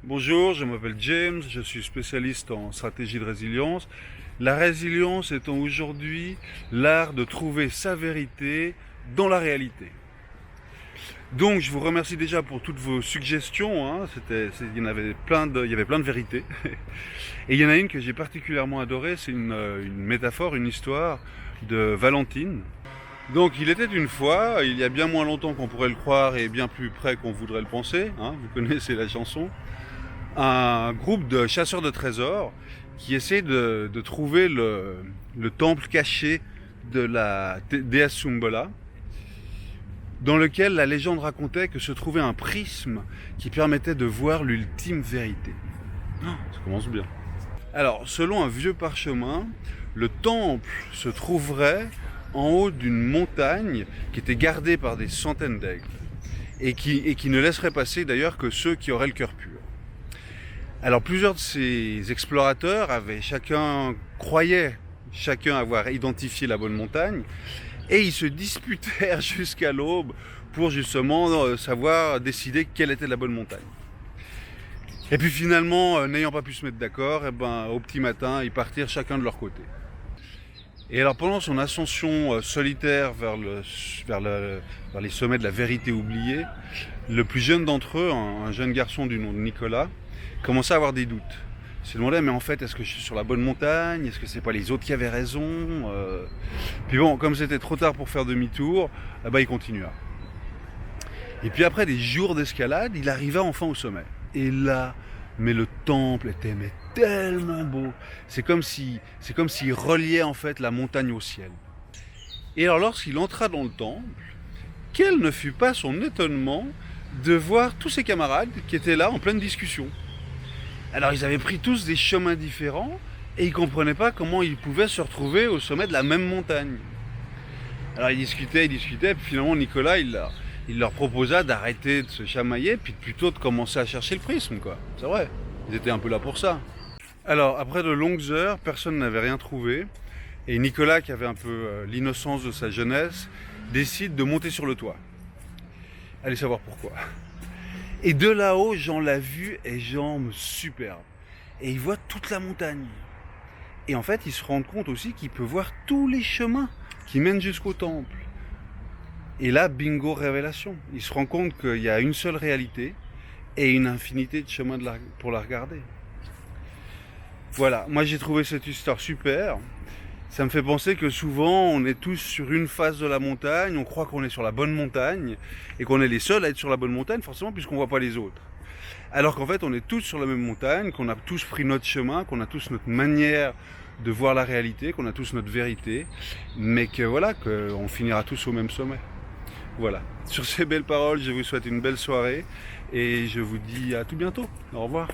Bonjour, je m'appelle James, je suis spécialiste en stratégie de résilience. La résilience étant aujourd'hui l'art de trouver sa vérité dans la réalité. Donc je vous remercie déjà pour toutes vos suggestions, hein. Il y avait plein de vérités. Et il y en a une que j'ai particulièrement adorée, c'est une métaphore, une histoire de Valentine. Donc il était une fois, il y a bien moins longtemps qu'on pourrait le croire et bien plus près qu'on voudrait le penser, hein, vous connaissez la chanson, un groupe de chasseurs de trésors qui essaie de trouver le temple caché de la déesse Sumbola, dans lequel la légende racontait que se trouvait un prisme qui permettait de voir l'ultime vérité. Ça commence bien. Alors, selon un vieux parchemin, le temple se trouverait en haut d'une montagne qui était gardée par des centaines d'aigles et qui ne laisserait passer d'ailleurs que ceux qui auraient le cœur pur. Alors plusieurs de ces explorateurs croyaient chacun avoir identifié la bonne montagne et ils se disputèrent jusqu'à l'aube pour justement décider quelle était la bonne montagne. Et puis finalement, n'ayant pas pu se mettre d'accord, au petit matin, ils partirent chacun de leur côté. Et alors pendant son ascension solitaire vers les sommets de la vérité oubliée, le plus jeune d'entre eux, un jeune garçon du nom de Nicolas, commençait à avoir des doutes. Il se demandait, mais en fait, est-ce que je suis sur la bonne montagne? Est-ce que c'est pas les autres qui avaient raison? Puis bon, comme c'était trop tard pour faire demi-tour, il continua. Et puis après des jours d'escalade, il arriva enfin au sommet. Et là, mais le temple était tellement beau. C'est comme s'il reliait en fait la montagne au ciel. Et alors lorsqu'il entra dans le temple, quel ne fut pas son étonnement de voir tous ses camarades qui étaient là en pleine discussion. Alors ils avaient pris tous des chemins différents et ils ne comprenaient pas comment ils pouvaient se retrouver au sommet de la même montagne. Alors ils discutaient, puis finalement Nicolas il leur proposa d'arrêter de se chamailler puis plutôt de commencer à chercher le prisme, quoi. C'est vrai, ils étaient un peu là pour ça. Alors après de longues heures, personne n'avait rien trouvé et Nicolas, qui avait un peu l'innocence de sa jeunesse, décide de monter sur le toit. Allez savoir pourquoi. Et de là-haut, Jean la vue est superbe. Et il voit toute la montagne. Et en fait, il se rend compte aussi qu'il peut voir tous les chemins qui mènent jusqu'au temple. Et là, bingo, révélation. Il se rend compte qu'il y a une seule réalité et une infinité de chemins pour la regarder. Voilà, moi j'ai trouvé cette histoire super. Ça me fait penser que souvent on est tous sur une face de la montagne, on croit qu'on est sur la bonne montagne et qu'on est les seuls à être sur la bonne montagne forcément puisqu'on ne voit pas les autres. Alors qu'en fait on est tous sur la même montagne, qu'on a tous pris notre chemin, qu'on a tous notre manière de voir la réalité, qu'on a tous notre vérité, mais que voilà, qu'on finira tous au même sommet. Voilà, sur ces belles paroles je vous souhaite une belle soirée et je vous dis à tout bientôt. Au revoir.